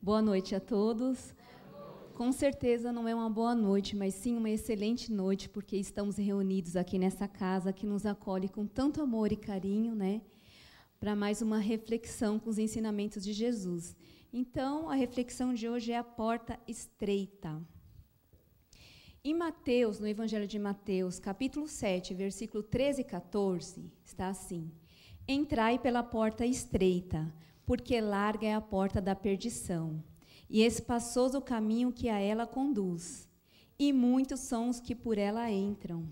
Boa noite a todos. Com certeza não é uma boa noite, mas sim uma excelente noite, porque estamos reunidos aqui nessa casa que nos acolhe com tanto amor e carinho, né? Para mais uma reflexão com os ensinamentos de Jesus. Então, a reflexão de hoje é a porta estreita. Em Mateus, no Evangelho de Mateus, capítulo 7, versículo 13 e 14, está assim: Entrai pela porta estreita, porque larga é a porta da perdição, e espaçoso o caminho que a ela conduz, e muitos são os que por ela entram.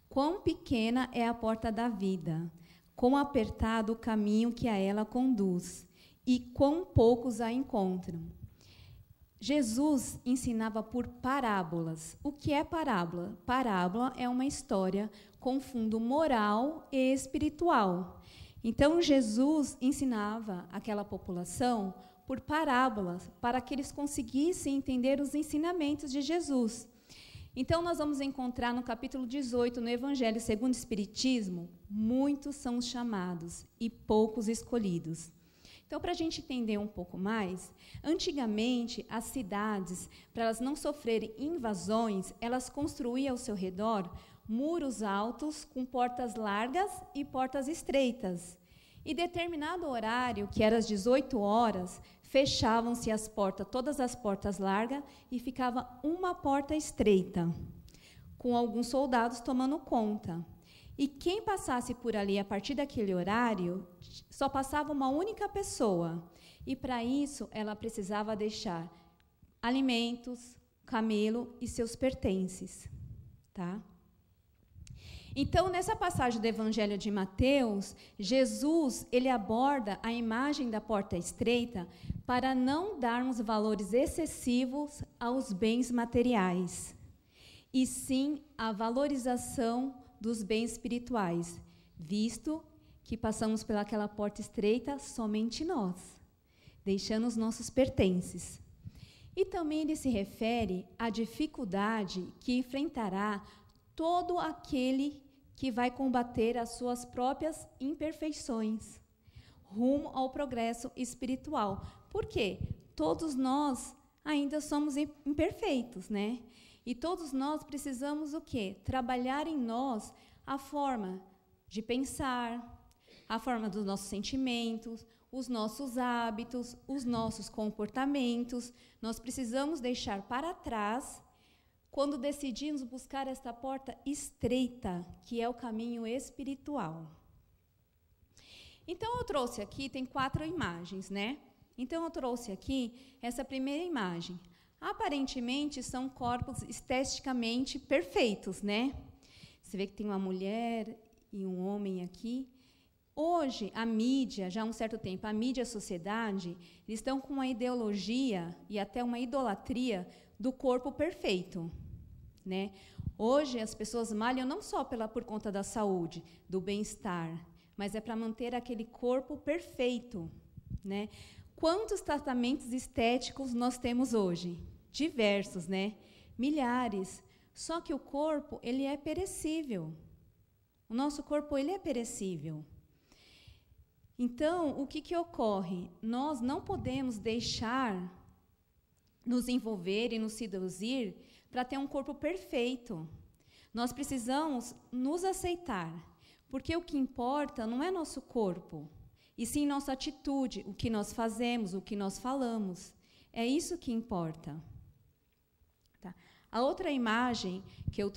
Quão pequena é a porta da vida, quão apertado o caminho que a ela conduz, e quão poucos a encontram. Jesus ensinava por parábolas. O que é parábola? Parábola é uma história com fundo moral e espiritual. Então, Jesus ensinava aquela população por parábolas, para que eles conseguissem entender os ensinamentos de Jesus. Então, nós vamos encontrar no capítulo 18, no Evangelho segundo o Espiritismo, muitos são os chamados e poucos escolhidos. Então, para a gente entender um pouco mais, antigamente, as cidades, para elas não sofrerem invasões, elas construíam ao seu redor muros altos com portas largas e portas estreitas. E determinado horário, que era às 18 horas, fechavam-se as portas, todas as portas largas, e ficava uma porta estreita, com alguns soldados tomando conta. E quem passasse por ali a partir daquele horário, só passava uma única pessoa. E para isso, ela precisava deixar alimentos, camelo e seus pertences. Tá? Então, nessa passagem do Evangelho de Mateus, Jesus ele aborda a imagem da porta estreita para não darmos valores excessivos aos bens materiais, e sim a valorização dos bens espirituais, visto que passamos pelaquela porta estreita somente nós, deixando os nossos pertences. E também ele se refere à dificuldade que enfrentará todo aquele que vai combater as suas próprias imperfeições, rumo ao progresso espiritual. Por quê? Todos nós ainda somos imperfeitos, né? E todos nós precisamos o quê? Trabalhar em nós a forma de pensar, a forma dos nossos sentimentos, os nossos hábitos, os nossos comportamentos. Nós precisamos deixar para trás quando decidimos buscar esta porta estreita, que é o caminho espiritual. Então, eu trouxe aqui, tem 4 imagens, né? Então, eu trouxe aqui essa primeira imagem. Aparentemente, são corpos esteticamente perfeitos, né? Você vê que tem uma mulher e um homem aqui. Hoje, a mídia, já há um certo tempo, a mídia e a sociedade, eles estão com uma ideologia e até uma idolatria do corpo perfeito, né? Hoje, as pessoas malham não só por conta da saúde, do bem-estar, mas é para manter aquele corpo perfeito, né? Quantos tratamentos estéticos nós temos hoje? Diversos, né? Milhares. Só que o corpo, ele é perecível. O nosso corpo, ele é perecível. Então, o que ocorre? Nós não podemos deixar nos envolver e nos seduzir para ter um corpo perfeito. Nós precisamos nos aceitar, porque o que importa não é nosso corpo, e sim nossa atitude, o que nós fazemos, o que nós falamos. É isso que importa. Tá? A outra imagem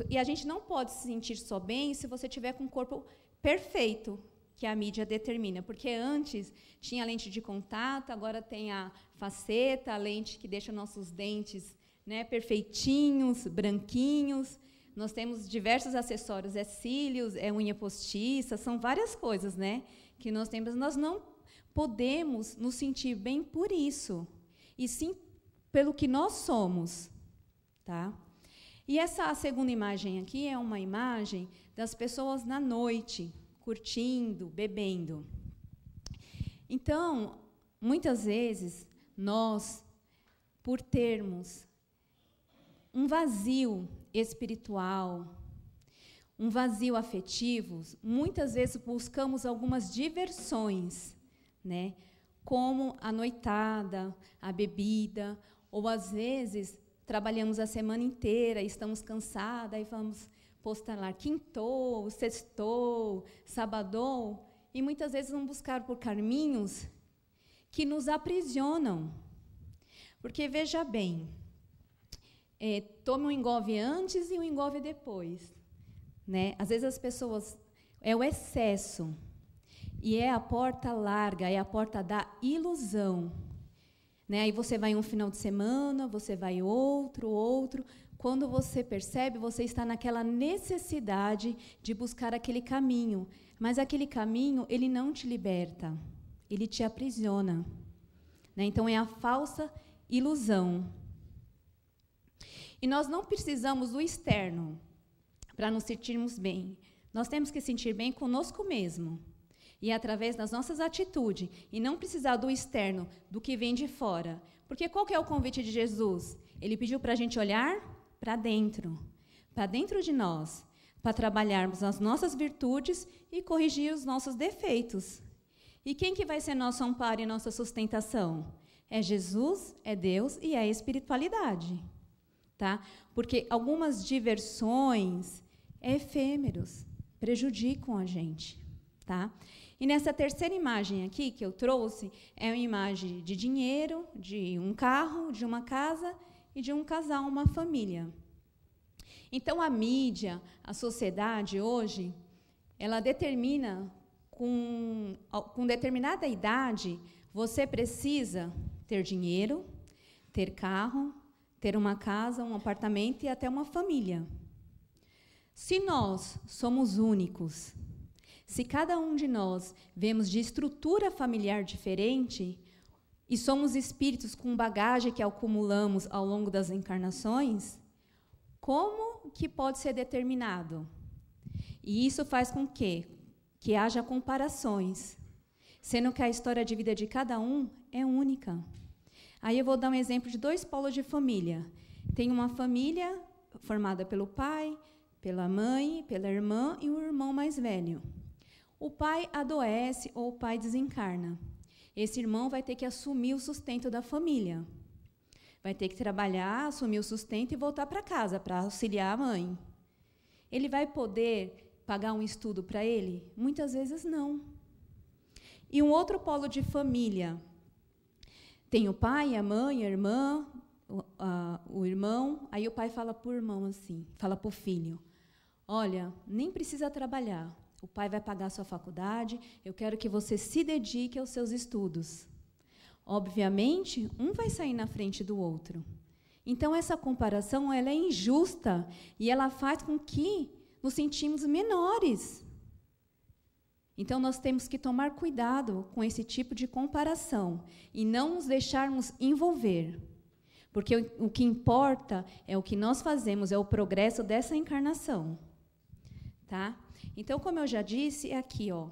e a gente não pode se sentir só bem se você tiver com um corpo perfeito, que a mídia determina, porque antes tinha lente de contato, agora tem a faceta, a lente que deixa nossos dentes, né, perfeitinhos, branquinhos. Nós temos diversos acessórios, cílios, unha postiça, são várias coisas, né, que nós temos. Nós não podemos nos sentir bem por isso, e sim pelo que nós somos. Tá? E essa segunda imagem aqui é uma imagem das pessoas na noite, curtindo, bebendo. Então, muitas vezes, nós, por termos um vazio espiritual, um vazio afetivo, muitas vezes buscamos algumas diversões, né? como a noitada, a bebida, ou às vezes trabalhamos a semana inteira, estamos cansadas e vamos postar lá quintou, sextou, sabadou, e muitas vezes vamos buscar por caminhos que nos aprisionam. Porque, veja bem, tome um engolve antes e um engolve depois. Né? Às vezes as pessoas... É o excesso. E é a porta larga, é a porta da ilusão. Né? Aí você vai um final de semana, você vai outro. Quando você percebe, você está naquela necessidade de buscar aquele caminho. Mas aquele caminho, ele não te liberta. Ele te aprisiona. Né? Então, é a falsa ilusão. E nós não precisamos do externo para nos sentirmos bem. Nós temos que sentir bem conosco mesmo. E através das nossas atitudes. E não precisar do externo, do que vem de fora. Porque qual que é o convite de Jesus? Ele pediu para a gente olhar para dentro de nós, para trabalharmos as nossas virtudes e corrigir os nossos defeitos. E quem que vai ser nosso amparo e nossa sustentação? É Jesus, é Deus e é a espiritualidade. Tá? Porque algumas diversões efêmeros prejudicam a gente. Tá? E nessa terceira imagem aqui que eu trouxe, é uma imagem de dinheiro, de um carro, de uma casa e de um casal, uma família. Então, a mídia, a sociedade hoje, ela determina, com determinada idade, você precisa ter dinheiro, ter carro, ter uma casa, um apartamento e até uma família. Se nós somos únicos, se cada um de nós vemos de estrutura familiar diferente e somos espíritos com bagagem que acumulamos ao longo das encarnações, como que pode ser determinado? E isso faz com que haja comparações, sendo que a história de vida de cada um é única. Aí eu vou dar um exemplo de 2 polos de família. Tem uma família formada pelo pai, pela mãe, pela irmã e um irmão mais velho. O pai adoece ou o pai desencarna. Esse irmão vai ter que assumir o sustento da família. Vai ter que trabalhar, assumir o sustento e voltar para casa para auxiliar a mãe. Ele vai poder pagar um estudo para ele? Muitas vezes não. E um outro polo de família. Tem o pai, a mãe, a irmã, o irmão. Aí o pai fala para o irmão assim, fala para o filho, olha, nem precisa trabalhar. O pai vai pagar a sua faculdade, eu quero que você se dedique aos seus estudos. Obviamente, um vai sair na frente do outro. Então, essa comparação ela é injusta e ela faz com que nos sentimos menores. Então, nós temos que tomar cuidado com esse tipo de comparação e não nos deixarmos envolver. Porque o que importa é o que nós fazemos, é o progresso dessa encarnação. Tá? Então, como eu já disse, é aqui, ó.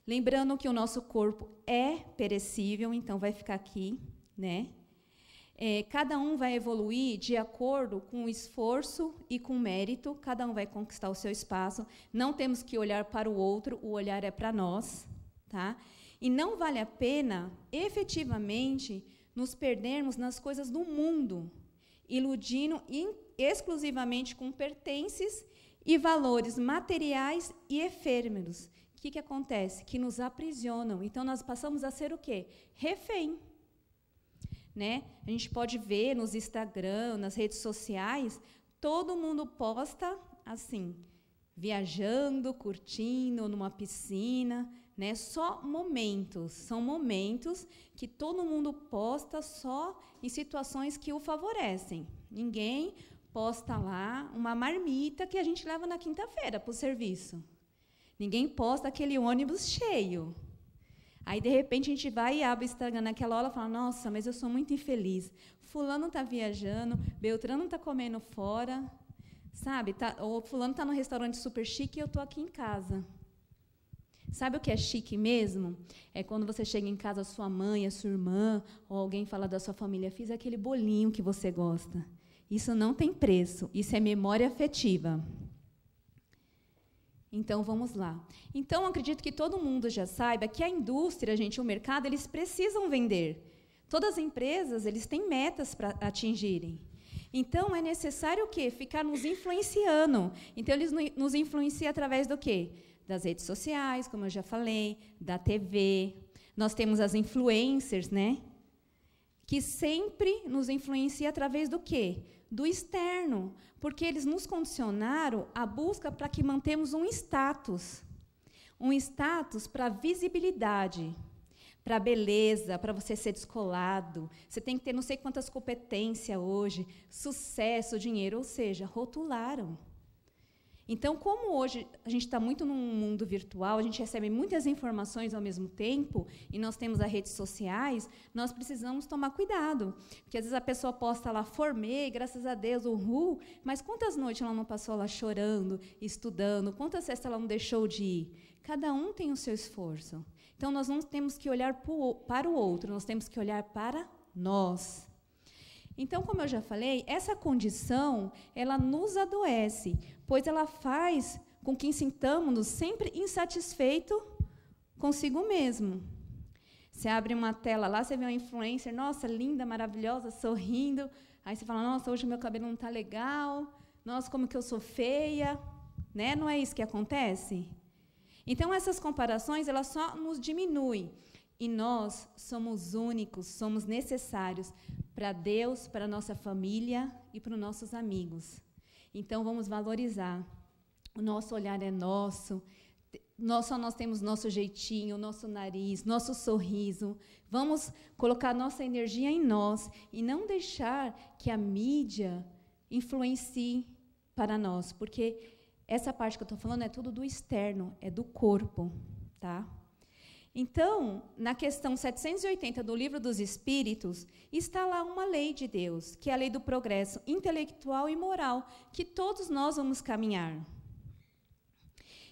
Lembrando que o nosso corpo é perecível, então vai ficar aqui, né? Cada um vai evoluir de acordo com o esforço e com o mérito, cada um vai conquistar o seu espaço, não temos que olhar para o outro, o olhar é para nós, tá? E não vale a pena, efetivamente, nos perdermos nas coisas do mundo, iludindo exclusivamente com pertences e valores materiais e efêmeros. O que acontece? Que nos aprisionam. Então, nós passamos a ser o quê? Refém. Né? A gente pode ver nos Instagram, nas redes sociais, todo mundo posta assim, viajando, curtindo, numa piscina, né? Só momentos, são momentos que todo mundo posta só em situações que o favorecem. Ninguém posta lá uma marmita que a gente leva na quinta-feira para o serviço. Ninguém posta aquele ônibus cheio. Aí, de repente, a gente vai e abre o Instagram naquela hora e fala, nossa, mas eu sou muito infeliz. Fulano está viajando, Beltrano está comendo fora, sabe? Ou fulano está no restaurante super chique e eu estou aqui em casa. Sabe o que é chique mesmo? É quando você chega em casa, a sua mãe, a sua irmã, ou alguém fala da sua família, fiz aquele bolinho que você gosta. Isso não tem preço, isso é memória afetiva. Então, vamos lá. Então, acredito que todo mundo já saiba que a indústria, gente, o mercado, eles precisam vender. Todas as empresas, eles têm metas para atingirem. Então, é necessário o quê? Ficar nos influenciando. Então, eles nos influenciam através do quê? Das redes sociais, como eu já falei, da TV. Nós temos as influencers, né? Que sempre nos influenciam através do quê? Do externo. Porque eles nos condicionaram a busca para que mantemos um status. Um status para visibilidade, para beleza, para você ser descolado. Você tem que ter não sei quantas competências hoje, sucesso, dinheiro, ou seja, rotularam. Então, como hoje a gente está muito num mundo virtual, a gente recebe muitas informações ao mesmo tempo, e nós temos as redes sociais, nós precisamos tomar cuidado. Porque, às vezes, a pessoa posta lá, formei, graças a Deus, uhul, mas quantas noites ela não passou lá chorando, estudando, quantas festas ela não deixou de ir? Cada um tem o seu esforço. Então, nós não temos que olhar para o outro, nós temos que olhar para nós. Então, como eu já falei, essa condição, ela nos adoece, pois ela faz com que sintamos-nos sempre insatisfeitos consigo mesmo. Você abre uma tela lá, você vê uma influencer, nossa, linda, maravilhosa, sorrindo, aí você fala, nossa, hoje o meu cabelo não está legal, nossa, como que eu sou feia, né? Não é isso que acontece? Então, essas comparações, elas só nos diminuem, e nós somos únicos, somos necessários para Deus, para a nossa família e para os nossos amigos. Então, vamos valorizar. O nosso olhar é nosso, só nós temos nosso jeitinho, nosso nariz, nosso sorriso. Vamos colocar nossa energia em nós e não deixar que a mídia influencie para nós, porque essa parte que eu estou falando é tudo do externo, é do corpo, tá? Então, na questão 780 do Livro dos Espíritos, está lá uma lei de Deus, que é a lei do progresso intelectual e moral, que todos nós vamos caminhar.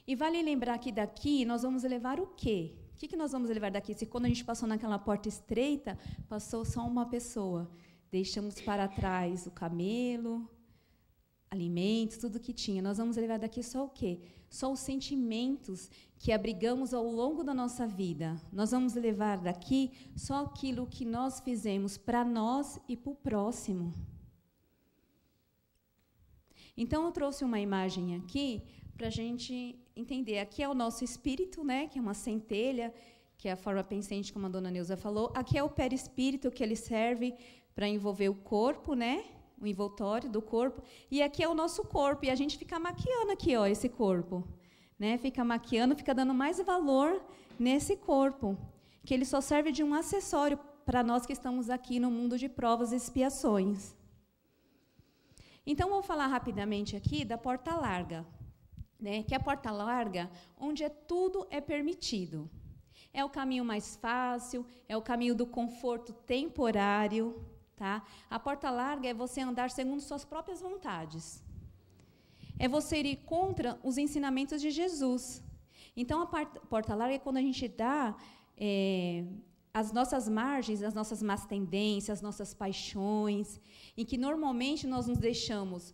E vale lembrar que daqui nós vamos levar o quê? O que nós vamos levar daqui? Se quando a gente passou naquela porta estreita, passou só uma pessoa. Deixamos para trás o camelo, alimentos, tudo que tinha. Nós vamos levar daqui só o quê? Só os sentimentos que abrigamos ao longo da nossa vida. Nós vamos levar daqui só aquilo que nós fizemos para nós e para o próximo. Então, eu trouxe uma imagem aqui para a gente entender. Aqui é o nosso espírito, né, que é uma centelha, que é a forma pensante, como a dona Neuza falou. Aqui é o perispírito, que ele serve para envolver o corpo, né, o envoltório do corpo. E aqui é o nosso corpo, e a gente fica maquiando aqui, ó, esse corpo. Né, fica maquiando, fica dando mais valor nesse corpo, que ele só serve de um acessório para nós que estamos aqui no mundo de provas e expiações. Então, vou falar rapidamente aqui da porta larga, né, que é a porta larga onde tudo é permitido. É o caminho mais fácil, é o caminho do conforto temporário. Tá? A porta larga é você andar segundo suas próprias vontades. É você ir contra os ensinamentos de Jesus. Então, a porta larga é quando a gente dá as nossas margens, as nossas más tendências, as nossas paixões, em que normalmente nós nos deixamos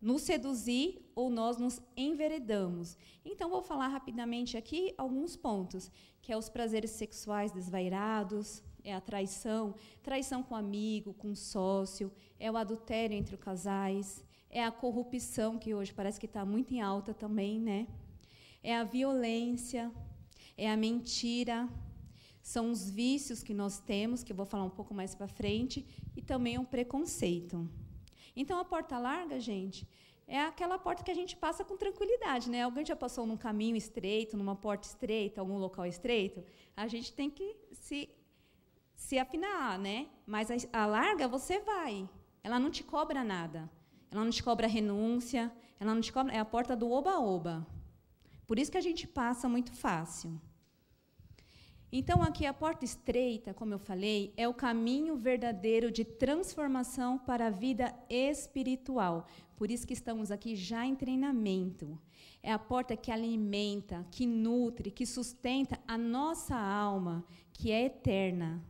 nos seduzir ou nós nos enveredamos. Então, vou falar rapidamente aqui alguns pontos, que é os prazeres sexuais desvairados, é a traição, traição com amigo, com sócio, é o adultério entre os casais, é a corrupção, que hoje parece que está muito em alta também, né? É a violência, é a mentira, são os vícios que nós temos, que eu vou falar um pouco mais para frente, e também o preconceito. Então, a porta larga, gente, é aquela porta que a gente passa com tranquilidade, né? Alguém já passou num caminho estreito, numa porta estreita, algum local estreito? A gente tem que se afinar, né? Mas a larga você vai. Ela não te cobra nada. Ela não te cobra renúncia, ela não te cobra, é a porta do oba-oba. Por isso que a gente passa muito fácil. Então, aqui a porta estreita, como eu falei, é o caminho verdadeiro de transformação para a vida espiritual. Por isso que estamos aqui já em treinamento. É a porta que alimenta, que nutre, que sustenta a nossa alma, que é eterna.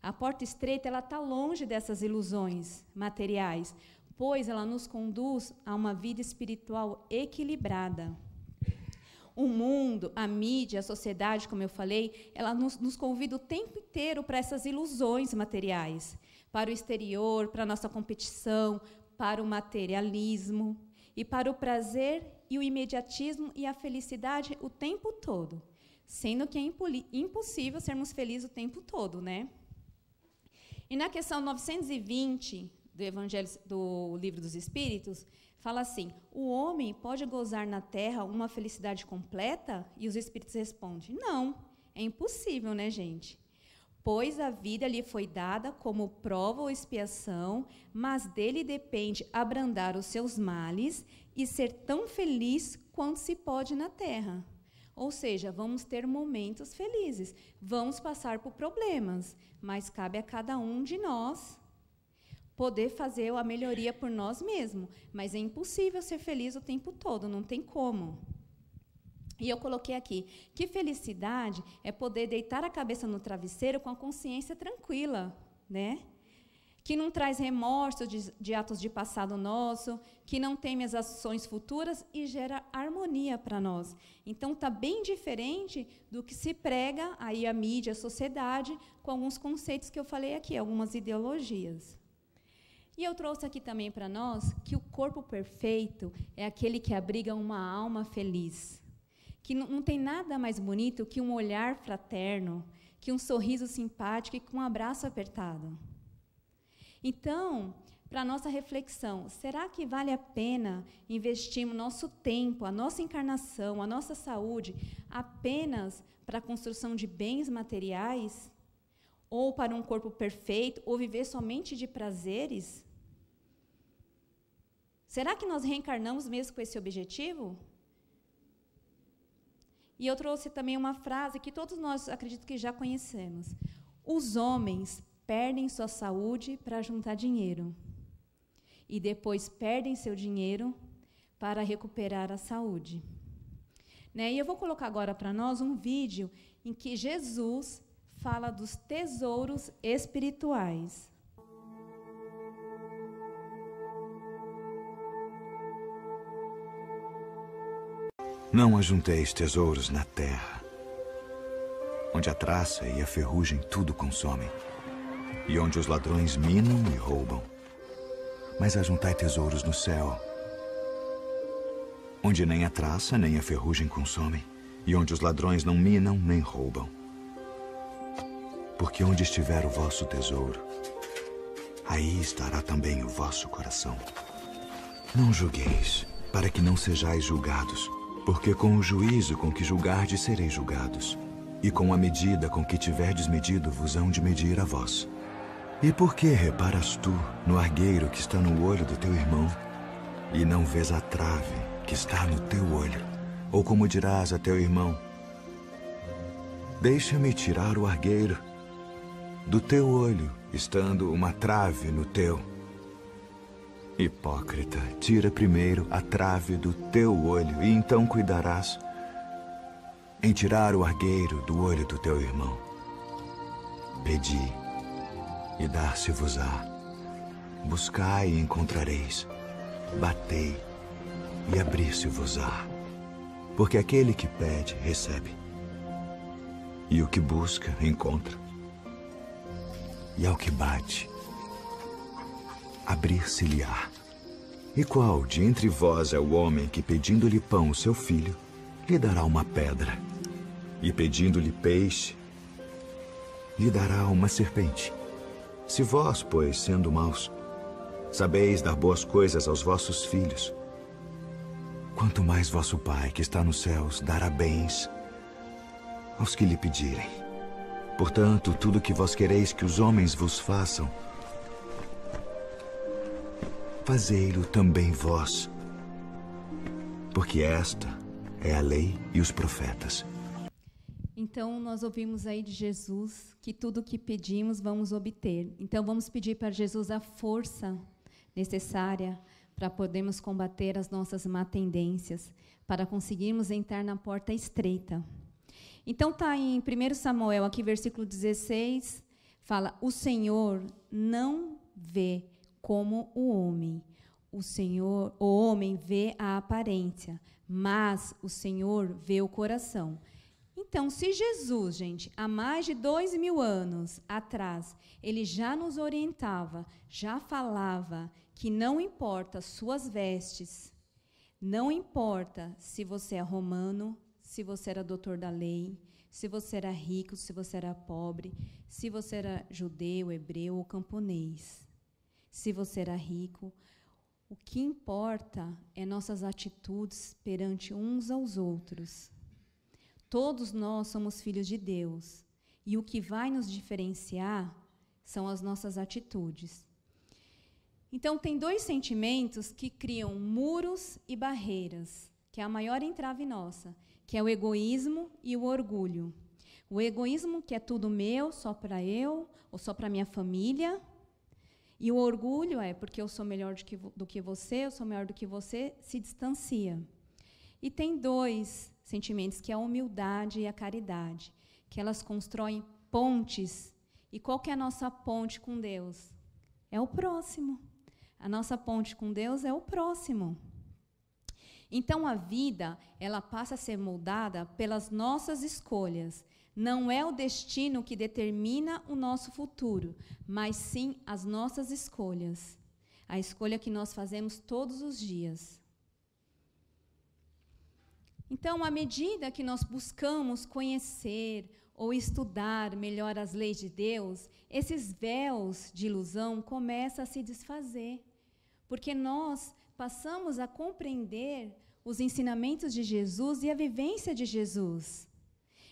A porta estreita, ela está longe dessas ilusões materiais, pois ela nos conduz a uma vida espiritual equilibrada. O mundo, a mídia, a sociedade, como eu falei, ela nos convida o tempo inteiro para essas ilusões materiais, para o exterior, para a nossa competição, para o materialismo e para o prazer e o imediatismo e a felicidade o tempo todo, sendo que é impossível sermos felizes o tempo todo, né? E na questão 920 do Evangelho do Livro dos Espíritos, fala assim: o homem pode gozar na terra uma felicidade completa? E os espíritos respondem: não, é impossível, né, gente? Pois a vida lhe foi dada como prova ou expiação, mas dele depende abrandar os seus males e ser tão feliz quanto se pode na terra. Ou seja, vamos ter momentos felizes, vamos passar por problemas, mas cabe a cada um de nós poder fazer a melhoria por nós mesmos. Mas é impossível ser feliz o tempo todo, não tem como. E eu coloquei aqui, que felicidade é poder deitar a cabeça no travesseiro com a consciência tranquila, né? Que não traz remorso de atos de passado nosso, que não teme as ações futuras e gera harmonia para nós. Então, está bem diferente do que se prega aí a mídia, a sociedade, com alguns conceitos que eu falei aqui, algumas ideologias. E eu trouxe aqui também para nós que o corpo perfeito é aquele que abriga uma alma feliz. Que não tem nada mais bonito que um olhar fraterno, que um sorriso simpático e com um abraço apertado. Então, para a nossa reflexão, será que vale a pena investirmos nosso tempo, a nossa encarnação, a nossa saúde, apenas para a construção de bens materiais? Ou para um corpo perfeito? Ou viver somente de prazeres? Será que nós reencarnamos mesmo com esse objetivo? E eu trouxe também uma frase que todos nós, acredito que já conhecemos. Os homens perdem sua saúde para juntar dinheiro. E depois perdem seu dinheiro para recuperar a saúde. Né? E eu vou colocar agora para nós um vídeo em que Jesus fala dos tesouros espirituais. Não ajunteis tesouros na terra, onde a traça e a ferrugem tudo consomem, e onde os ladrões minam e roubam. Mas ajuntai tesouros no céu, onde nem a traça nem a ferrugem consomem, e onde os ladrões não minam nem roubam. Porque onde estiver o vosso tesouro, aí estará também o vosso coração. Não julgueis, para que não sejais julgados. Porque com o juízo com que julgardes sereis julgados, e com a medida com que tiverdes medido vos hão de medir a vós. E por que reparas tu no argueiro que está no olho do teu irmão, e não vês a trave que está no teu olho? Ou como dirás a teu irmão: deixa-me tirar o argueiro do teu olho, estando uma trave no teu? Hipócrita, tira primeiro a trave do teu olho, e então cuidarás em tirar o argueiro do olho do teu irmão. Pedi, e dar-se-vos-á. Buscai e encontrareis. Batei, e abrir-se-vos-á. Porque aquele que pede, recebe. E o que busca, encontra. E ao que bate, abrir-se-lhe-á. E qual de entre vós é o homem que, pedindo-lhe pão, o seu filho, lhe dará uma pedra? E pedindo-lhe peixe, lhe dará uma serpente? Se vós, pois, sendo maus, sabeis dar boas coisas aos vossos filhos, quanto mais vosso Pai, que está nos céus, dará bens aos que lhe pedirem. Portanto, tudo que vós quereis que os homens vos façam, fazei-lo também vós, porque esta é a lei e os profetas. Então, nós ouvimos aí de Jesus que tudo o que pedimos vamos obter. Então, vamos pedir para Jesus a força necessária para podermos combater as nossas má tendências, para conseguirmos entrar na porta estreita. Então, está em 1 Samuel, aqui versículo 16, fala: o Senhor não vê como o homem. o homem vê a aparência, mas o Senhor vê o coração. Então, se Jesus, gente, há mais de 2000 anos atrás, ele já nos orientava, já falava que não importa suas vestes, não importa se você é romano, se você era doutor da lei, se você era rico, se você era pobre, se você era judeu, hebreu ou camponês, se você era rico, o que importa é nossas atitudes perante uns aos outros. Todos nós somos filhos de Deus, e o que vai nos diferenciar são as nossas atitudes. Então, tem 2 sentimentos que criam muros e barreiras, que é a maior entrave nossa, que é o egoísmo e o orgulho. O egoísmo, que é tudo meu, só para eu, ou só para minha família. E o orgulho é porque eu sou melhor do que você, eu sou maior do que você, se distancia. E tem 2 sentimentos, que é a humildade e a caridade, que elas constroem pontes. E qual que é a nossa ponte com Deus? É o próximo. A nossa ponte com Deus é o próximo. Então, a vida, ela passa a ser moldada pelas nossas escolhas. Não é o destino que determina o nosso futuro, mas sim as nossas escolhas. A escolha que nós fazemos todos os dias. Então, à medida que nós buscamos conhecer ou estudar melhor as leis de Deus, esses véus de ilusão começam a se desfazer, porque nós passamos a compreender os ensinamentos de Jesus e a vivência de Jesus.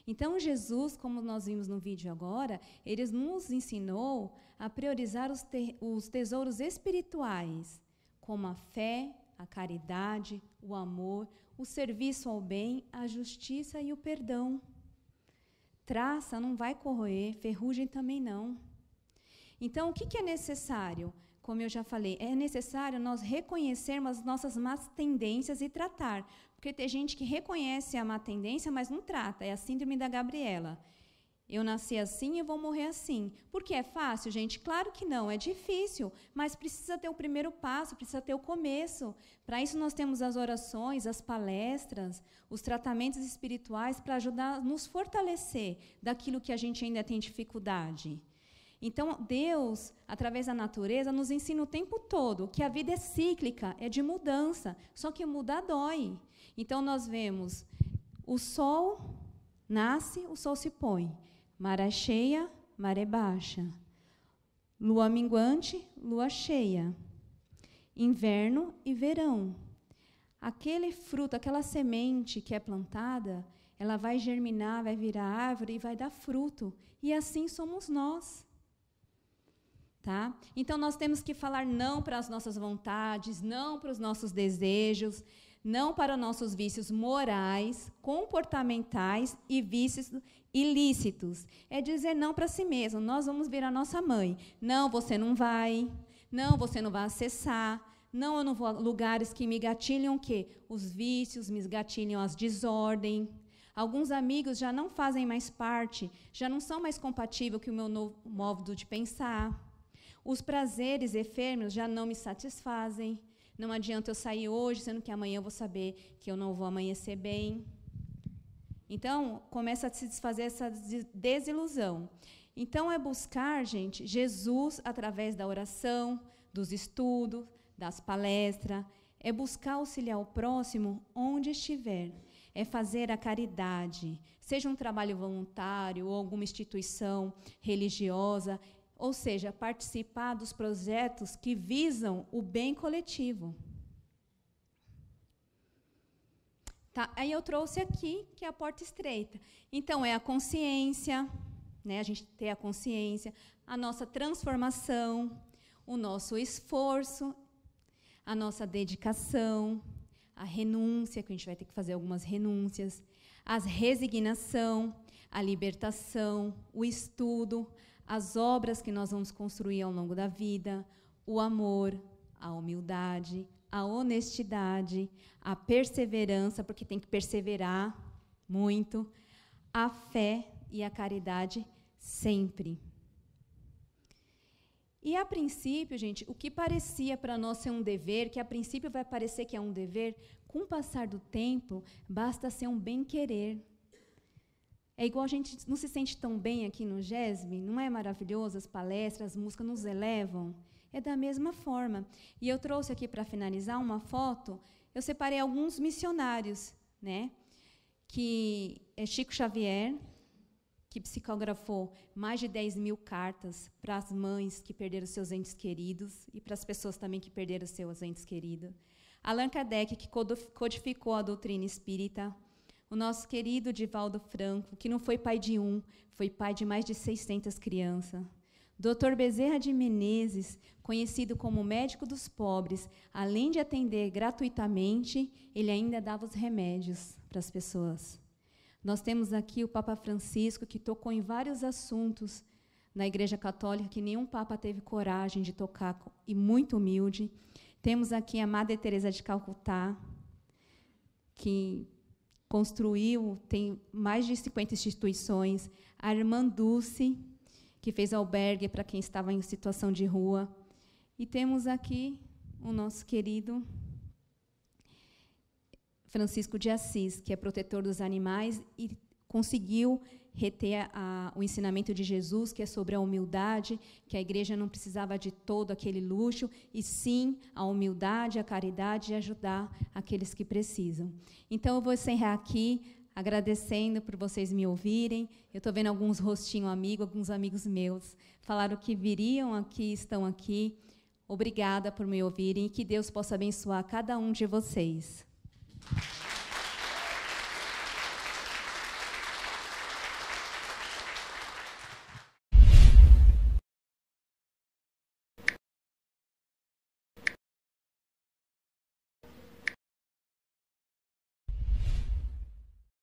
Então, Jesus, como nós vimos no vídeo agora, ele nos ensinou a priorizar os tesouros espirituais, como a fé, a caridade, o amor, o serviço ao bem, a justiça e o perdão. Traça não vai corroer, ferrugem também não. Então, o que é necessário? Como eu já falei, é necessário nós reconhecermos as nossas más tendências e tratar. Porque tem gente que reconhece a má tendência, mas não trata. É a síndrome da Gabriela. Eu nasci assim e vou morrer assim. Porque é fácil, gente? Claro que não, é difícil. Mas precisa ter o primeiro passo, precisa ter o começo. Para isso nós temos as orações, as palestras, os tratamentos espirituais para ajudar a nos fortalecer daquilo que a gente ainda tem dificuldade. Então, Deus, através da natureza, nos ensina o tempo todo que a vida é cíclica, é de mudança, só que mudar dói. Então, nós vemos o sol nasce, o sol se põe, maré cheia, maré baixa, lua minguante, lua cheia, inverno e verão. Aquele fruto, aquela semente que é plantada, ela vai germinar, vai virar árvore e vai dar fruto. E assim somos nós. Tá? Então, nós temos que falar não para as nossas vontades, não para os nossos desejos, não para os nossos vícios morais, comportamentais e vícios ilícitos. É dizer não para si mesmo. Nós vamos virar nossa mãe. Não, você não vai. Não, você não vai acessar. Não, eu não vou a lugares que me gatilham o quê? Os vícios, me gatilham as desordens. Alguns amigos já não fazem mais parte, já não são mais compatíveis com o meu novo modo de pensar. Os prazeres efêmeros já não me satisfazem. Não adianta eu sair hoje, sendo que amanhã eu vou saber que eu não vou amanhecer bem. Então, começa a se desfazer essa desilusão. Então, é buscar, gente, Jesus através da oração, dos estudos, das palestras. É buscar auxiliar o próximo onde estiver. É fazer a caridade, seja um trabalho voluntário ou alguma instituição religiosa, ou seja, participar dos projetos que visam o bem coletivo. Tá? Aí eu trouxe aqui, que é a porta estreita. Então, é a consciência, né? A gente ter a consciência, a nossa transformação, o nosso esforço, a nossa dedicação, a renúncia, que a gente vai ter que fazer algumas renúncias, a resignação, a libertação, o estudo, as obras que nós vamos construir ao longo da vida, o amor, a humildade, a honestidade, a perseverança, porque tem que perseverar muito, a fé e a caridade sempre. E, a princípio, gente, o que parecia para nós ser um dever, que a princípio vai parecer que é um dever, com o passar do tempo, basta ser um bem-querer. É igual a gente não se sente tão bem aqui no GESB, não é maravilhoso? As palestras, as músicas nos elevam? É da mesma forma. E eu trouxe aqui, para finalizar, uma foto, eu separei alguns missionários, né? Que é Chico Xavier, que psicografou mais de 10 mil cartas para as mães que perderam seus entes queridos e para as pessoas também que perderam seus entes queridos. Allan Kardec, que codificou a doutrina espírita. O nosso querido Divaldo Franco, que não foi pai de um, foi pai de mais de 600 crianças. Dr. Bezerra de Menezes, conhecido como médico dos pobres, além de atender gratuitamente, ele ainda dava os remédios para as pessoas. Nós temos aqui o Papa Francisco, que tocou em vários assuntos na Igreja Católica, que nenhum Papa teve coragem de tocar, e muito humilde. Temos aqui a Madre Teresa de Calcutá, que construiu, tem mais de 50 instituições. A irmã Dulce, que fez albergue para quem estava em situação de rua. E temos aqui o nosso querido Francisco de Assis, que é protetor dos animais e conseguiu reter o ensinamento de Jesus, que é sobre a humildade, que a igreja não precisava de todo aquele luxo, e sim a humildade, a caridade e ajudar aqueles que precisam. Então, eu vou encerrar aqui, agradecendo por vocês me ouvirem. Eu estou vendo alguns rostinhos amigos, alguns amigos meus falaram que viriam aqui, estão aqui. Obrigada por me ouvirem e que Deus possa abençoar cada um de vocês.